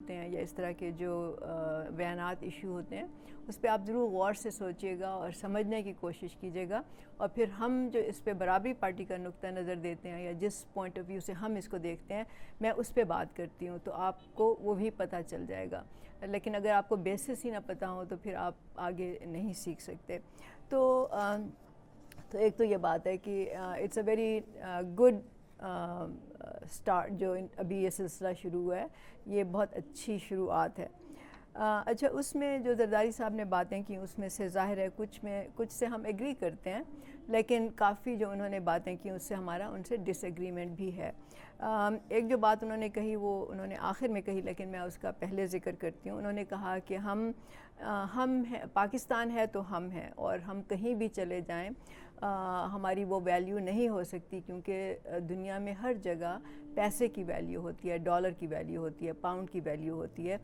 ہوتے ہیں یا اس طرح کے جو بیانات ایشو ہوتے ہیں اس پہ آپ ضرور غور سے سوچیے گا اور سمجھنے کی کوشش کیجیے گا، اور پھر ہم جو اس پہ برابری پارٹی کا نقطہ نظر دیتے ہیں یا جس پوائنٹ آف ویو سے ہم اس کو دیکھتے ہیں میں اس پہ بات کرتی ہوں، تو آپ کو وہ بھی پتہ چل جائے گا. لیکن اگر آپ کو بیسس ہی نہ پتہ ہو تو پھر آپ آگے نہیں سیکھ سکتے. تو ایک تو یہ بات ہے کہ it's a very good start جو ابھی یہ سلسلہ شروع ہوا ہے، یہ بہت اچھی شروعات ہے. اچھا، اس میں جو زرداری صاحب نے باتیں کی اس میں سے ظاہر ہے کچھ سے ہم ایگری کرتے ہیں، لیکن کافی جو انہوں نے باتیں کی اس سے ہمارا ان سے ڈس ایگریمنٹ بھی ہے. ایک جو بات انہوں نے کہی وہ انہوں نے آخر میں کہی، لیکن میں اس کا پہلے ذکر کرتی ہوں. انہوں نے کہا کہ ہم ہیں، پاکستان ہے تو ہم ہیں، اور ہم کہیں بھی چلے جائیں ہماری وہ ویلیو نہیں ہو سکتی، کیونکہ دنیا میں ہر جگہ پیسے کی ویلیو ہوتی ہے، ڈالر کی ویلیو ہوتی ہے، پاؤنڈ کی ویلیو ہوتی ہے.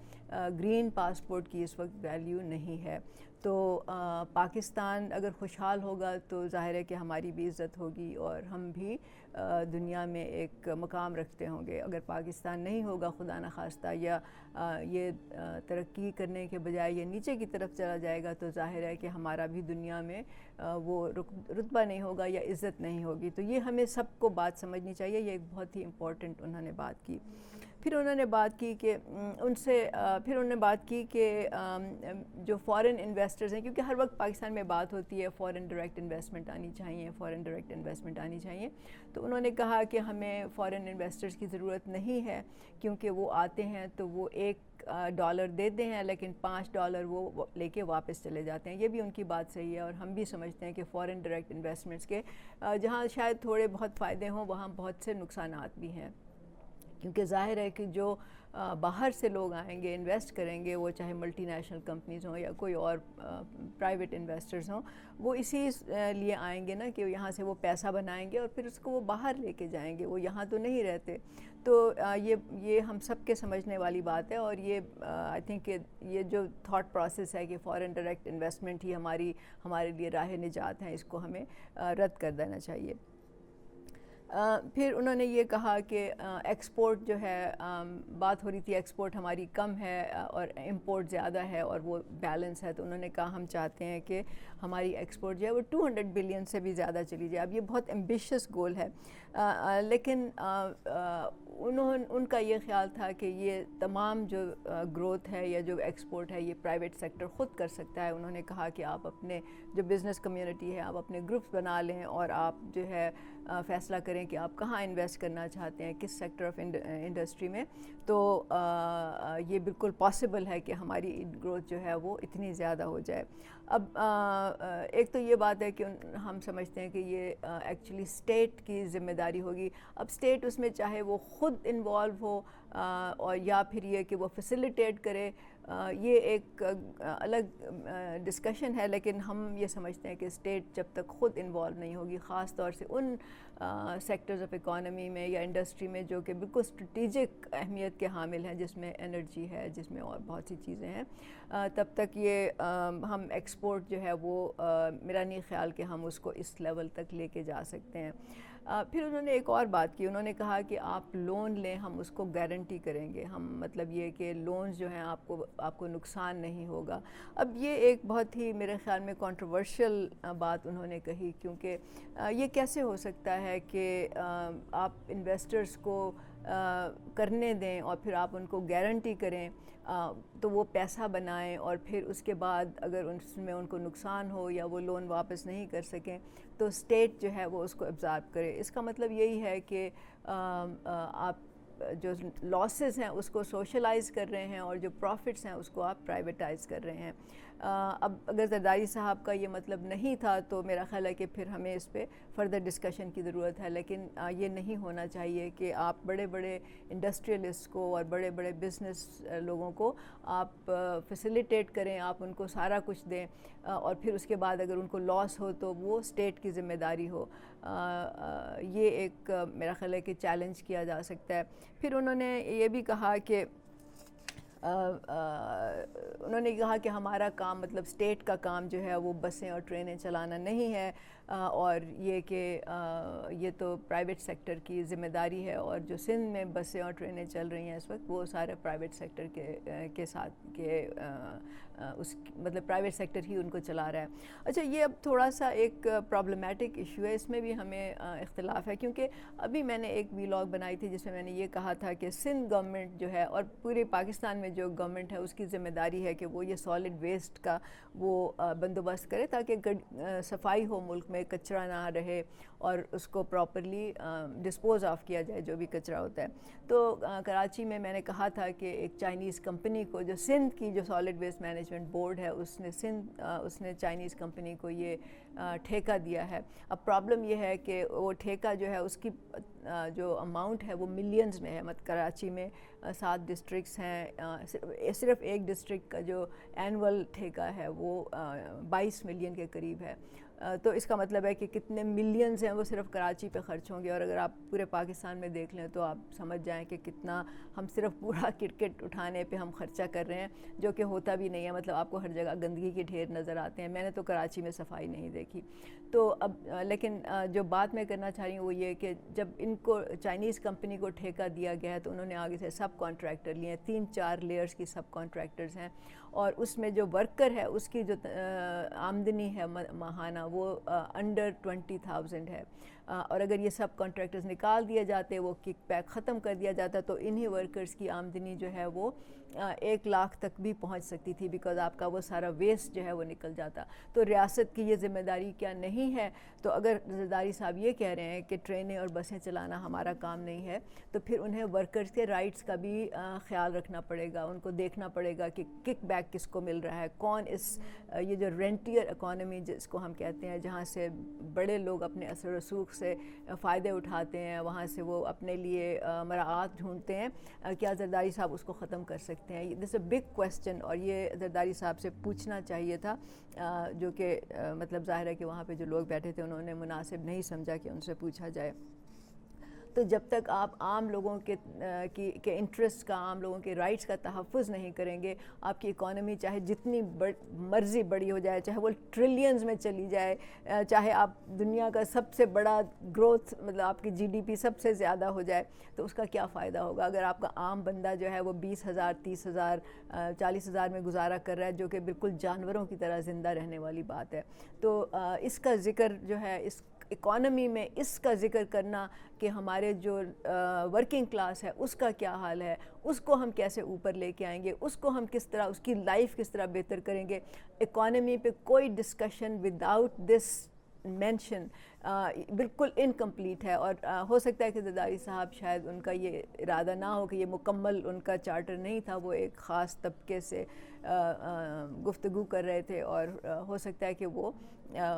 گرین پاسپورٹ کی اس وقت ویلیو نہیں ہے. تو پاکستان اگر خوشحال ہوگا تو ظاہر ہے کہ ہماری بھی عزت ہوگی اور ہم بھی دنیا میں ایک مقام رکھتے ہوں گے. اگر پاکستان نہیں ہوگا خدا نخواستہ، یا یہ ترقی کرنے کے بجائے یہ نیچے کی طرف چلا جائے گا، تو ظاہر ہے کہ ہمارا بھی دنیا میں وہ رتبہ نہیں ہوگا یا عزت نہیں ہوگی. تو یہ ہمیں سب کو بات سمجھنی چاہیے. یہ ایک بہت ہی امپورٹنٹ انہوں نے بات کی. پھر انہوں نے بات کی کہ جو فارن انویسٹرز ہیں، کیونکہ ہر وقت پاکستان میں بات ہوتی ہے فارن ڈائریکٹ انویسٹمنٹ آنی چاہیے، فارن ڈائریکٹ انویسٹمنٹ آنی چاہیے. تو انہوں نے کہا کہ ہمیں فارن انویسٹرز کی ضرورت نہیں ہے، کیونکہ وہ آتے ہیں تو وہ $1 دیتے ہیں لیکن $5 وہ لے کے واپس چلے جاتے ہیں. یہ بھی ان کی بات صحیح ہے، اور ہم بھی سمجھتے ہیں کہ فارن ڈائریکٹ انویسٹمنٹس کے جہاں شاید تھوڑے بہت فائدے ہوں وہاں بہت سے نقصانات بھی ہیں. کیونکہ ظاہر ہے کہ جو باہر سے لوگ آئیں گے انویسٹ کریں گے، وہ چاہے ملٹی نیشنل کمپنیز ہوں یا کوئی اور پرائیویٹ انویسٹرز ہوں، وہ اسی لیے آئیں گے نا کہ یہاں سے وہ پیسہ بنائیں گے اور پھر اس کو وہ باہر لے کے جائیں گے، وہ یہاں تو نہیں رہتے. تو یہ ہم سب کے سمجھنے والی بات ہے. اور یہ آئی تھنک کہ یہ جو تھاٹ پروسیس ہے کہ فارن ڈائریکٹ انویسٹمنٹ ہی ہمارے لیے راہ نجات ہیں، اس کو ہمیں رد کر دینا چاہیے. پھر انہوں نے یہ کہا کہ ایکسپورٹ جو ہے، بات ہو رہی تھی ایکسپورٹ ہماری کم ہے اور امپورٹ زیادہ ہے اور وہ بیلنس ہے. تو انہوں نے کہا ہم چاہتے ہیں کہ ہماری ایکسپورٹ جو ہے وہ 200 بلین سے بھی زیادہ چلی جائے. اب یہ بہت ایمبیشیس گول ہے، لیکن ان کا یہ خیال تھا کہ یہ تمام جو گروتھ ہے یا جو ایکسپورٹ ہے یہ پرائیویٹ سیکٹر خود کر سکتا ہے. انہوں نے کہا کہ آپ اپنے جو بزنس کمیونٹی ہے آپ اپنے گروپس بنا لیں اور آپ جو ہے فیصلہ کریں کہ آپ کہاں انویسٹ کرنا چاہتے ہیں، کس سیکٹر آف انڈسٹری میں. تو یہ بالکل پاسبل ہے کہ ہماری گروتھ جو ہے وہ اتنی زیادہ ہو جائے. اب ایک تو یہ بات ہے کہ ہم سمجھتے ہیں کہ یہ ایکچولی اسٹیٹ کی ذمہ داری ہوگی. اب اسٹیٹ اس میں چاہے وہ خود انوالو ہو اور یا پھر یہ کہ وہ فیسیلیٹیٹ کرے، یہ ایک الگ ڈسکشن ہے. لیکن ہم یہ سمجھتے ہیں کہ اسٹیٹ جب تک خود انوالو نہیں ہوگی، خاص طور سے ان سیکٹرز آف اکانومی میں یا انڈسٹری میں جو کہ بالکل اسٹریٹجک اہمیت کے حامل ہیں، جس میں انرجی ہے، جس میں اور بہت سی چیزیں ہیں، تب تک یہ ہم ایکسپورٹ جو ہے وہ میرا نہیں خیال کہ ہم اس کو اس لیول تک لے کے جا سکتے ہیں. پھر انہوں نے ایک اور بات کی. انہوں نے کہا کہ آپ لون لیں، ہم اس کو گارنٹی کریں گے. ہم مطلب یہ کہ لونز جو ہیں آپ کو نقصان نہیں ہوگا. اب یہ ایک بہت ہی میرے خیال میں کنٹروورشل بات انہوں نے کہی، کیونکہ یہ کیسے ہو سکتا ہے کہ آپ انویسٹرز کو کرنے دیں اور پھر آپ ان کو گارنٹی کریں تو وہ پیسہ بنائیں، اور پھر اس کے بعد اگر اس میں ان کو نقصان ہو یا وہ لون واپس نہیں کر سکیں تو اسٹیٹ جو ہے وہ اس کو ابزارب کرے. اس کا مطلب یہی ہے کہ آپ جو لاسز ہیں اس کو سوشلائز کر رہے ہیں اور جو پروفٹس ہیں اس کو آپ پرائیویٹائز کر رہے ہیں. اب اگر زرداری صاحب کا یہ مطلب نہیں تھا تو میرا خیال ہے کہ پھر ہمیں اس پہ فردر ڈسکشن کی ضرورت ہے. لیکن یہ نہیں ہونا چاہیے کہ آپ بڑے بڑے انڈسٹریلسٹ کو اور بڑے بڑے بزنس لوگوں کو آپ فیسیلیٹیٹ کریں، آپ ان کو سارا کچھ دیں، اور پھر اس کے بعد اگر ان کو لاس ہو تو وہ اسٹیٹ کی ذمہ داری ہو. یہ ایک میرا خیال ہے کہ چیلنج کیا جا سکتا ہے. پھر انہوں نے یہ بھی کہا کہ ہمارا کام مطلب اسٹیٹ کا کام جو ہے وہ بسیں اور ٹرینیں چلانا نہیں ہے. اور یہ کہ یہ تو پرائیویٹ سیکٹر کی ذمہ داری ہے، اور جو سندھ میں بسیں اور ٹرینیں چل رہی ہیں اس وقت وہ سارے پرائیویٹ سیکٹر کے ساتھ کے اس مطلب پرائیویٹ سیکٹر ہی ان کو چلا رہا ہے۔ اچھا، یہ اب تھوڑا سا ایک پرابلمیٹک ایشو ہے، اس میں بھی ہمیں اختلاف ہے، کیونکہ ابھی میں نے ایک ویلاگ بنائی تھی جس میں نے یہ کہا تھا کہ سندھ گورنمنٹ جو ہے اور پورے پاکستان میں جو گورنمنٹ ہے اس کی ذمہ داری ہے کہ وہ یہ سالڈ ویسٹ کا وہ بندوبست کرے تاکہ صفائی ہو، ملک میں کچرا نہ رہے اور اس کو پراپرلی ڈسپوز آف کیا جائے جو بھی کچرا ہوتا ہے۔ تو کراچی میں نے کہا تھا کہ ایک چائنیز کمپنی کو، جو سندھ کی جو سالڈ ویسٹ مینجمنٹ بورڈ ہے اس نے چائنیز کمپنی کو یہ ٹھیکہ دیا ہے۔ اب پرابلم یہ ہے کہ وہ ٹھیکہ جو ہے اس کی جو اماؤنٹ ہے وہ ملینز میں ہے، کراچی میں 7 ڈسٹرکٹس ہیں، صرف ایک ڈسٹرکٹ کا جو اینول ٹھیکہ ہے وہ 22 ملین کے قریب ہے۔ تو اس کا مطلب ہے کہ کتنے ملینز ہیں وہ صرف کراچی پہ خرچ ہوں گے، اور اگر آپ پورے پاکستان میں دیکھ لیں تو آپ سمجھ جائیں کہ کتنا ہم صرف پورا کرکٹ اٹھانے پہ ہم خرچہ کر رہے ہیں، جو کہ ہوتا بھی نہیں ہے۔ مطلب آپ کو ہر جگہ گندگی کے ڈھیر نظر آتے ہیں، میں نے تو کراچی میں صفائی نہیں دیکھی۔ تو اب لیکن جو بات میں کرنا چاہ رہی ہوں وہ یہ کہ جب ان کو چائنیز کمپنی کو ٹھیکہ دیا گیا ہے تو انہوں نے آگے سے سب کانٹریکٹر لیے ہیں، 3-4 لیئرز کی سب کانٹریکٹرز ہیں، اور اس میں جو ورکر ہے اس کی جو آمدنی ہے ماہانہ وہ انڈر 20,000 ہے، اور اگر یہ سب کانٹریکٹرز نکال دیے جاتے، وہ کک بیک ختم کر دیا جاتا، تو انہی ورکرز کی آمدنی جو ہے وہ 1 لاکھ تک بھی پہنچ سکتی تھی، بیکاز آپ کا وہ سارا ویسٹ جو ہے وہ نکل جاتا۔ تو ریاست کی یہ ذمہ داری کیا نہیں ہے؟ تو اگر زرداری صاحب یہ کہہ رہے ہیں کہ ٹرینیں اور بسیں چلانا ہمارا کام نہیں ہے، تو پھر انہیں ورکرز کے رائٹس کا بھی خیال رکھنا پڑے گا، ان کو دیکھنا پڑے گا کہ کک بیک کس کو مل رہا ہے، کون یہ جو رینٹیئر اکانومی جس کو ہم کہتے ہیں، جہاں سے بڑے لوگ اپنے اثر و رسوخ سے فائدے اٹھاتے ہیں، وہاں سے وہ اپنے لیے مراعات ڈھونڈتے ہیں، کیا زرداری صاحب اس کو ختم کر سکتے ہیں؟ دس اے بگ کویسچن، اور یہ زرداری صاحب سے پوچھنا چاہیے تھا، جو کہ مطلب ظاہر ہے کہ وہاں پہ جو لوگ بیٹھے تھے انہوں نے مناسب نہیں سمجھا کہ ان سے پوچھا جائے۔ تو جب تک آپ عام لوگوں کے انٹرسٹ کا، عام لوگوں کے رائٹس کا تحفظ نہیں کریں گے، آپ کی اکانومی چاہے جتنی مرضی بڑی ہو جائے، چاہے وہ ٹریلینز میں چلی جائے، چاہے آپ دنیا کا سب سے بڑا گروتھ مطلب آپ کی جی ڈی پی سب سے زیادہ ہو جائے، تو اس کا کیا فائدہ ہوگا اگر آپ کا عام بندہ جو ہے وہ 20,000 30,000 40,000 میں گزارا کر رہا ہے، جو کہ بالکل جانوروں کی طرح زندہ رہنے والی بات ہے۔ تو اس کا ذکر جو ہے، اس اکانومی میں اس کا ذکر کرنا کہ ہمارے جو ورکنگ کلاس ہے اس کا کیا حال ہے، اس کو ہم کیسے اوپر لے کے آئیں گے، اس کو ہم کس طرح، اس کی لائف کس طرح بہتر کریں گے، اکانومی پہ کوئی ڈسکشن وداؤٹ دس مینشن بالکل انکمپلیٹ ہے۔ اور ہو سکتا ہے کہ زرداری صاحب شاید ان کا یہ ارادہ نہ ہو کہ یہ مکمل ان کا چارٹر نہیں تھا، وہ ایک خاص طبقے سے گفتگو کر رہے تھے، اور ہو سکتا ہے کہ وہ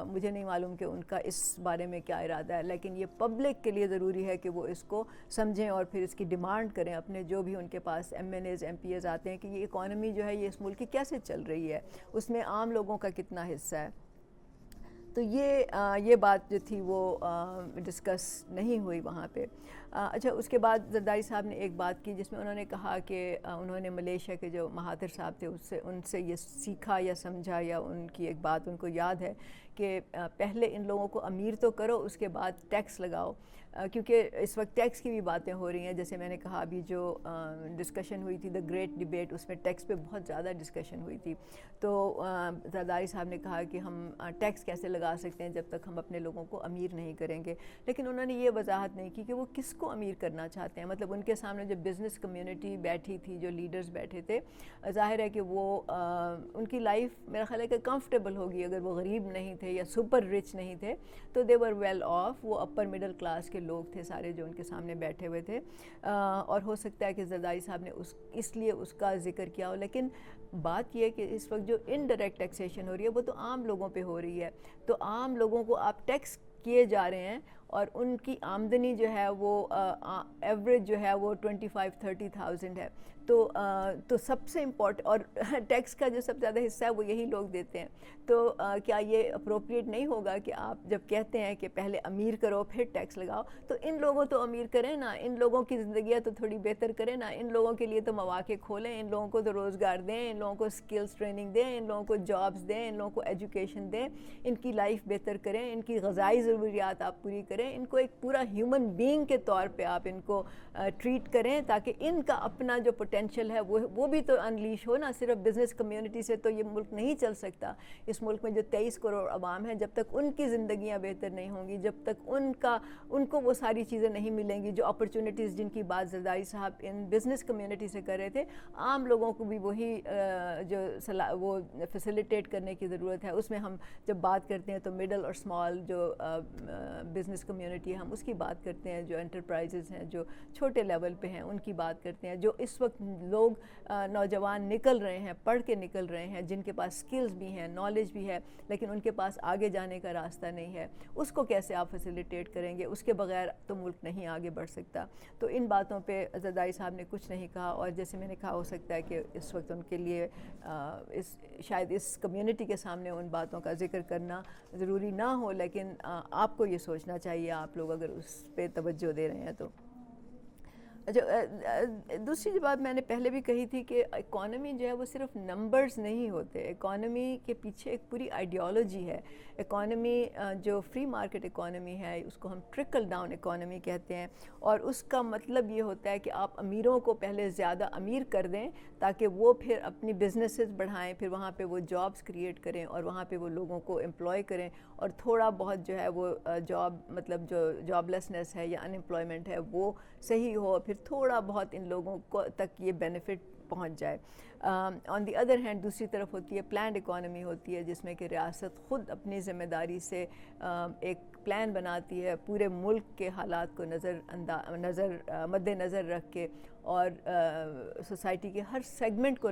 مجھے نہیں معلوم کہ ان کا اس بارے میں کیا ارادہ ہے، لیکن یہ پبلک کے لیے ضروری ہے کہ وہ اس کو سمجھیں اور پھر اس کی ڈیمانڈ کریں اپنے جو بھی ان کے پاس MNAs MPAs آتے ہیں کہ یہ اکانومی جو ہے یہ اس ملک کی کیسے چل رہی ہے، اس میں عام لوگوں کا کتنا حصہ ہے۔ تو یہ بات جو تھی وہ ڈسکس نہیں ہوئی وہاں پہ۔ اچھا، اس کے بعد زرداری صاحب نے ایک بات کی جس میں انہوں نے کہا کہ انہوں نے ملیشیا کے جو مہاتر صاحب تھے ان سے یہ سیکھا یا سمجھا، یا ان کی ایک بات ان کو یاد ہے کہ پہلے ان لوگوں کو امیر تو کرو، اس کے بعد ٹیکس لگاؤ، کیونکہ اس وقت ٹیکس کی بھی باتیں ہو رہی ہیں۔ جیسے میں نے کہا ابھی جو ڈسکشن ہوئی تھی دا گریٹ ڈیبیٹ، اس میں ٹیکس پہ بہت زیادہ ڈسکشن ہوئی تھی۔ تو زرداری صاحب نے کہا کہ ہم ٹیکس کیسے لگا سکتے ہیں جب تک ہم اپنے لوگوں کو امیر نہیں کریں گے، لیکن انہوں نے یہ وضاحت نہیں کی کہ وہ کس کو امیر کرنا چاہتے ہیں۔ مطلب ان کے سامنے جو بزنس کمیونٹی بیٹھی تھی، جو لیڈرز بیٹھے تھے، ظاہر ہے کہ وہ ان کی لائف میرا خیال ہے کہ کمفرٹیبل ہوگی، اگر وہ غریب نہیں تھے یا سپر رچ نہیں تھے تو دے ور ویل آف، وہ اپر مڈل کلاس کے لوگ تھے سارے جو ان کے سامنے بیٹھے ہوئے تھے، اور ہو سکتا ہے کہ زرداری صاحب نے اس لیے اس کا ذکر کیا ہو۔ لیکن بات یہ ہے کہ اس وقت جو انڈائریکٹ ٹیکسیشن ہو رہی ہے وہ تو عام لوگوں پہ ہو رہی ہے، تو عام لوگوں کو آپ ٹیکس کیے جا رہے ہیں، اور ان کی آمدنی جو ہے وہ ایوریج جو ہے وہ 25-30,000 ہے، تو سب سے امپورٹنٹ، اور ٹیکس کا جو سب سے زیادہ حصہ ہے وہ یہی لوگ دیتے ہیں. تو کیا یہ اپروپریٹ نہیں ہوگا کہ آپ جب کہتے ہیں کہ پہلے امیر کرو پھر ٹیکس لگاؤ، تو ان لوگوں تو امیر کریں نا، ان لوگوں کی زندگیاں تو تھوڑی بہتر کریں نا، ان لوگوں کے لیے تو مواقع کھولیں، ان لوگوں کو تو روزگار دیں، ان لوگوں کو اسکلس ٹریننگ دیں، ان لوگوں کو جابس دیں، ان لوگوں کو ایجوکیشن دیں، ان کی لائف بہتر کریں، ان کی غذائی ضروریات آپ پوری کریں، ان کو ایک پورا ہیومن بینگ کے طور پہ آپ ان کو ٹریٹ کریں، تاکہ ان کا اپنا جو پوٹینشیل ہے وہ بھی تو انلیش ہو نا. صرف بزنس کمیونٹی سے تو یہ ملک نہیں چل سکتا. اس ملک میں جو 23 کروڑ عوام ہیں، جب تک ان کی زندگیاں بہتر نہیں ہوں گی، جب تک ان کو وہ ساری چیزیں نہیں ملیں گی جو اپرچونٹیز جن کی بات زرداری صاحب ان بزنس کمیونٹی سے کر رہے تھے، عام لوگوں کو بھی وہی جو وہ فیسیلیٹیٹ کرنے کی ضرورت ہے. اس میں ہم جب بات کرتے ہیں تو مڈل اور اسمال جو بزنس کمیونٹی ہے، ہم اس کی بات کرتے ہیں، جو انٹرپرائزز ہیں جو چھوٹے لیول پہ ہیں ان کی بات کرتے ہیں، جو اس وقت لوگ نوجوان نکل رہے ہیں، پڑھ کے نکل رہے ہیں، جن کے پاس سکلز بھی ہیں، نالج بھی ہے، لیکن ان کے پاس آگے جانے کا راستہ نہیں ہے. اس کو کیسے آپ فیسیلیٹیٹ کریں گے؟ اس کے بغیر تو ملک نہیں آگے بڑھ سکتا. تو ان باتوں پہ زرداری صاحب نے کچھ نہیں کہا، اور جیسے میں نے کہا ہو سکتا ہے کہ اس وقت ان کے لیے شاید اس کمیونٹی کے سامنے ان باتوں کا ذکر کرنا ضروری نہ ہو، لیکن آپ کو یہ سوچنا چاہیے، آپ لوگ اگر اس پہ توجہ دے رہے ہیں تو. اچھا، دوسری جو بات میں نے پہلے بھی کہی تھی کہ اکانومی جو ہے وہ صرف نمبرز نہیں ہوتے. اکانومی کے پیچھے ایک پوری آئیڈیالوجی ہے. اکانومی جو فری مارکیٹ اکانومی ہے، اس کو ہم ٹرکل ڈاؤن اکانومی کہتے ہیں، اور اس کا مطلب یہ ہوتا ہے کہ آپ امیروں کو پہلے زیادہ امیر کر دیں تاکہ وہ پھر اپنی بزنسز بڑھائیں، پھر وہاں پہ وہ جابس کریٹ کریں اور وہاں پہ وہ لوگوں کو امپلائی کریں، اور تھوڑا بہت جو ہے وہ مطلب جو جاب لیسنس ہے یا انمپلائمنٹ ہے وہ صحیح ہو، پھر تھوڑا بہت ان لوگوں کو تک یہ بینیفٹ پہنچ جائے. آن دی ادر ہینڈ دوسری طرف ہوتی ہے پلانڈ اکانومی ہوتی ہے، جس میں کہ ریاست خود اپنی ذمہ داری سے ایک پلان بناتی ہے، پورے ملک کے حالات کو مد نظر رکھ کے، اور سوسائٹی کے ہر سیگمنٹ کو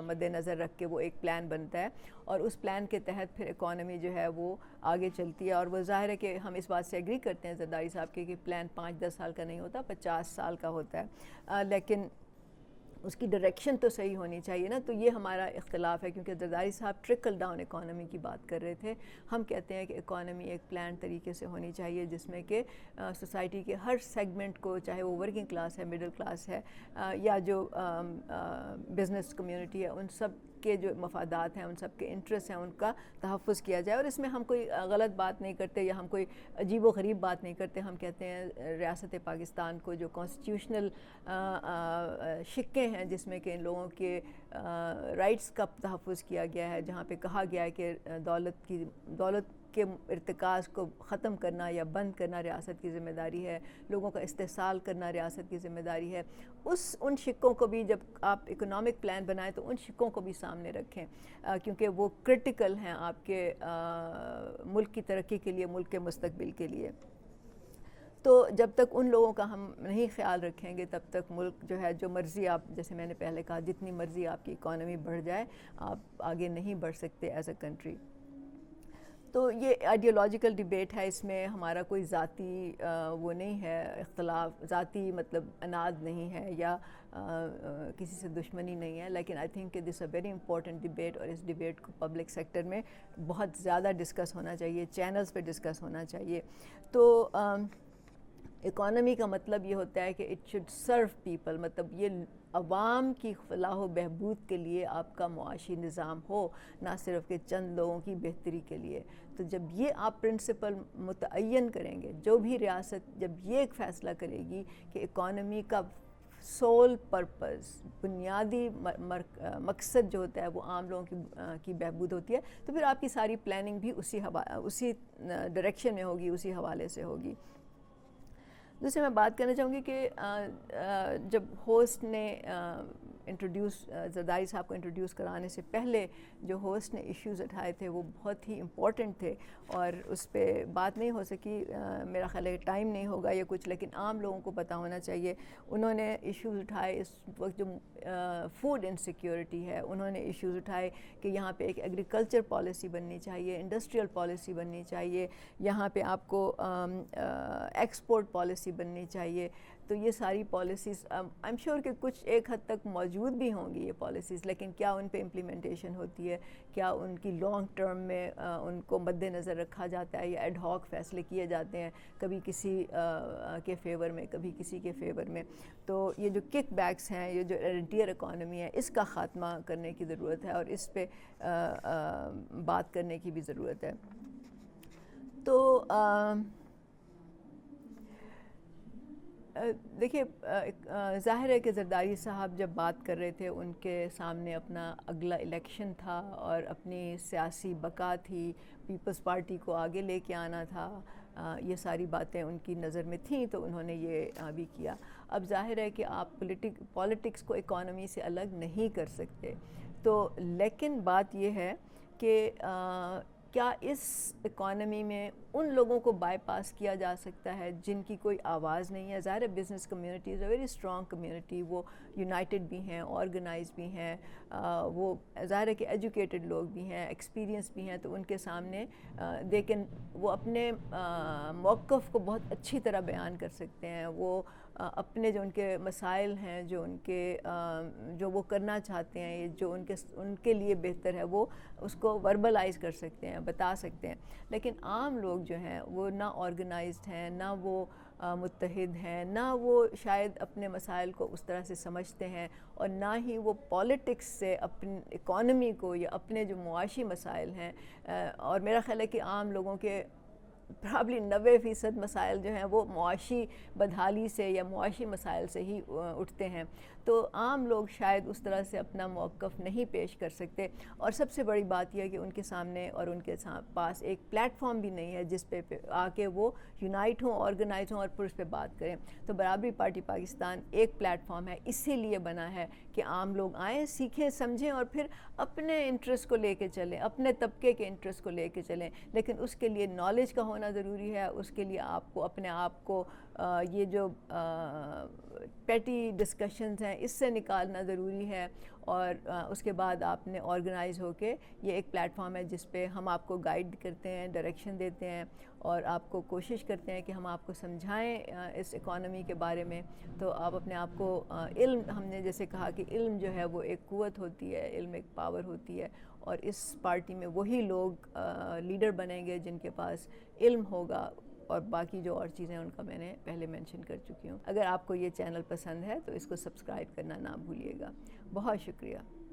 مد نظر رکھ کے وہ ایک پلان بنتا ہے، اور اس پلان کے تحت پھر اکانومی جو ہے وہ آگے چلتی ہے. اور وہ ظاہر ہے کہ ہم اس بات سے ایگری کرتے ہیں زرداری صاحب کے کہ پلان 5-10 سال کا نہیں ہوتا، 50 سال کا ہوتا ہے، لیکن اس کی ڈائریکشن تو صحیح ہونی چاہیے نا. تو یہ ہمارا اختلاف ہے، کیونکہ زرداری صاحب ٹرکل ڈاؤن اکانومی کی بات کر رہے تھے. ہم کہتے ہیں کہ اکانومی ایک پلان طریقے سے ہونی چاہیے، جس میں کہ سوسائٹی کے ہر سیگمنٹ کو، چاہے وہ ورکنگ کلاس ہے، مڈل کلاس ہے، یا جو بزنس کمیونٹی ہے، ان سب کے جو مفادات ہیں، ان سب کے انٹرسٹ ہیں، ان کا تحفظ کیا جائے. اور اس میں ہم کوئی غلط بات نہیں کرتے یا ہم کوئی عجیب و غریب بات نہیں کرتے. ہم کہتے ہیں ریاست پاکستان کو جو کانسٹیٹیوشنل شقیں ہیں، جس میں کہ ان لوگوں کے رائٹس کا تحفظ کیا گیا ہے، جہاں پہ کہا گیا ہے کہ دولت کے ارتکاز کو ختم کرنا یا بند کرنا ریاست کی ذمہ داری ہے، لوگوں کا استحصال کرنا ریاست کی ذمہ داری ہے. ان شقوں کو بھی جب آپ اکنامک پلان بنائیں تو ان شقوں کو بھی سامنے رکھیں، کیونکہ وہ کرٹیکل ہیں آپ کے ملک کی ترقی کے لیے، ملک کے مستقبل کے لیے. تو جب تک ان لوگوں کا ہم نہیں خیال رکھیں گے، تب تک ملک جو ہے جو مرضی آپ، جیسے میں نے پہلے کہا، جتنی مرضی آپ کی اکانومی بڑھ جائے، آپ آگے نہیں بڑھ سکتے ایز اے کنٹری. تو یہ آئیڈیالوجیکل ڈیبیٹ ہے، اس میں ہمارا کوئی ذاتی وہ نہیں ہے اختلاف، ذاتی مطلب اناد نہیں ہے یا کسی سے دشمنی نہیں ہے، لیکن آئی تھنک کہ دس اے ویری امپورٹنٹ ڈیبیٹ، اور اس ڈیبیٹ کو پبلک سیکٹر میں بہت زیادہ ڈسکس ہونا چاہیے، چینلز پہ ڈسکس ہونا چاہیے. تو اکانومی کا مطلب یہ ہوتا ہے کہ اٹ شوڈ سرو پیپل، مطلب یہ عوام کی فلاح و بہبود کے لیے آپ کا معاشی نظام ہو، نہ صرف کہ چند لوگوں کی بہتری کے لیے. تو جب یہ آپ پرنسپل متعین کریں گے، جو بھی ریاست جب یہ ایک فیصلہ کرے گی کہ اکانومی کا سول پرپز، بنیادی مقصد جو ہوتا ہے وہ عام لوگوں کی بہبود ہوتی ہے، تو پھر آپ کی ساری پلاننگ بھی اسی ڈائریکشن میں ہوگی، اسی حوالے سے ہوگی. دوسرے میں بات کرنا چاہوں گی کہ جب ہوسٹ نے زرداری صاحب کو انٹروڈیوس کرانے سے پہلے جو ہوسٹ نے ایشوز اٹھائے تھے وہ بہت ہی امپورٹنٹ تھے، اور اس پہ بات نہیں ہو سکی. میرا خیال ہے ٹائم نہیں ہوگا یا کچھ، لیکن عام لوگوں کو پتہ ہونا چاہیے. انہوں نے ایشوز اٹھائے اس وقت جو فوڈ انسیکیورٹی ہے، انہوں نے ایشوز اٹھائے کہ یہاں پہ ایک ایگریکلچر پالیسی بننی چاہیے، انڈسٹریل پالیسی بننی چاہیے، یہاں پہ آپ کو ایکسپورٹ پالیسی بننی چاہیے. تو یہ ساری پالیسیز آئی ایم شیور کہ کچھ ایک حد تک موجود بھی ہوں گی یہ پالیسیز، لیکن کیا ان پہ امپلیمنٹیشن ہوتی ہے، کیا ان کی لانگ ٹرم میں ان کو مد نظر رکھا جاتا ہے، یا ایڈ ہاک فیصلے کیے جاتے ہیں کبھی کسی کے فیور میں کبھی کسی کے فیور میں. تو یہ جو کک بیکس ہیں، یہ جو رینٹیئر اکانومی ہے، اس کا خاتمہ کرنے کی ضرورت ہے اور اس پہ بات کرنے کی بھی ضرورت ہے. تو دیکھیے ظاہر ہے کہ زرداری صاحب جب بات کر رہے تھے ان کے سامنے اپنا اگلا الیکشن تھا اور اپنی سیاسی بقا تھی، پیپلز پارٹی کو آگے لے کے آنا تھا، یہ ساری باتیں ان کی نظر میں تھیں تو انہوں نے یہ بھی کیا. اب ظاہر ہے کہ آپ پولیٹکس کو اکانومی سے الگ نہیں کر سکتے، تو لیکن بات یہ ہے کہ کیا اس اکانومی میں ان لوگوں کو بائی پاس کیا جا سکتا ہے جن کی کوئی آواز نہیں ہے؟ ظاہر ہے business community is a very strong community, وہ یونائٹڈ بھی ہیں، آرگنائز بھی ہیں، وہ ظاہر ہے کہ ایجوکیٹڈ لوگ بھی ہیں، ایکسپیرینس بھی ہیں، تو ان کے سامنے وہ اپنے موقف کو بہت اچھی طرح بیان کر سکتے ہیں. وہ اپنے جو ان کے مسائل ہیں، جو وہ کرنا چاہتے ہیں، جو ان کے لیے بہتر ہے، وہ اس کو وربلائز کر سکتے ہیں، بتا سکتے ہیں. لیکن عام لوگ جو ہیں وہ نہ آرگنائزڈ ہیں، نہ وہ متحد ہیں، نہ وہ شاید اپنے مسائل کو اس طرح سے سمجھتے ہیں، اور نہ ہی وہ پولیٹکس سے اپنی اکانومی کو یا اپنے جو معاشی مسائل ہیں، اور میرا خیال ہے کہ عام لوگوں کے پرابلی 90% مسائل جو ہیں وہ معاشی بدحالی سے یا معاشی مسائل سے ہی اٹھتے ہیں. تو عام لوگ شاید اس طرح سے اپنا موقف نہیں پیش کر سکتے، اور سب سے بڑی بات یہ ہے کہ ان کے سامنے اور ان کے پاس ایک پلیٹ فارم بھی نہیں ہے جس پہ آ کے وہ یونائٹ ہوں، آرگنائز ہوں اور پھر اس پہ بات کریں. تو برابری پارٹی پاکستان ایک پلیٹ فارم ہے، اسی لیے بنا ہے کہ عام لوگ آئیں، سیکھیں، سمجھیں اور پھر اپنے انٹرسٹ کو لے کے چلیں، اپنے طبقے کے انٹرسٹ کو لے کے چلیں. لیکن اس کے لیے نالج کا ہونا ضروری ہے، اس کے لیے آپ کو اپنے آپ کو یہ جو پیٹی ڈسکشنز ہیں اس سے نکالنا ضروری ہے، اور اس کے بعد آپ نے آرگنائز ہو کے یہ ایک پلیٹ فارم ہے جس پہ ہم آپ کو گائیڈ کرتے ہیں، ڈائریکشن دیتے ہیں، اور آپ کو کوشش کرتے ہیں کہ ہم آپ کو سمجھائیں اس اکانومی کے بارے میں. تو آپ اپنے آپ کو علم، ہم نے جیسے کہا کہ علم جو ہے وہ ایک قوت ہوتی ہے، علم ایک پاور ہوتی ہے، اور اس پارٹی میں وہی لوگ لیڈر بنیں گے جن کے پاس علم ہوگا، اور باقی جو اور چیزیں ان کا میں نے پہلے مینشن کر چکی ہوں. اگر آپ کو یہ چینل پسند ہے تو اس کو سبسکرائب کرنا نہ بھولیے گا. بہت شکریہ.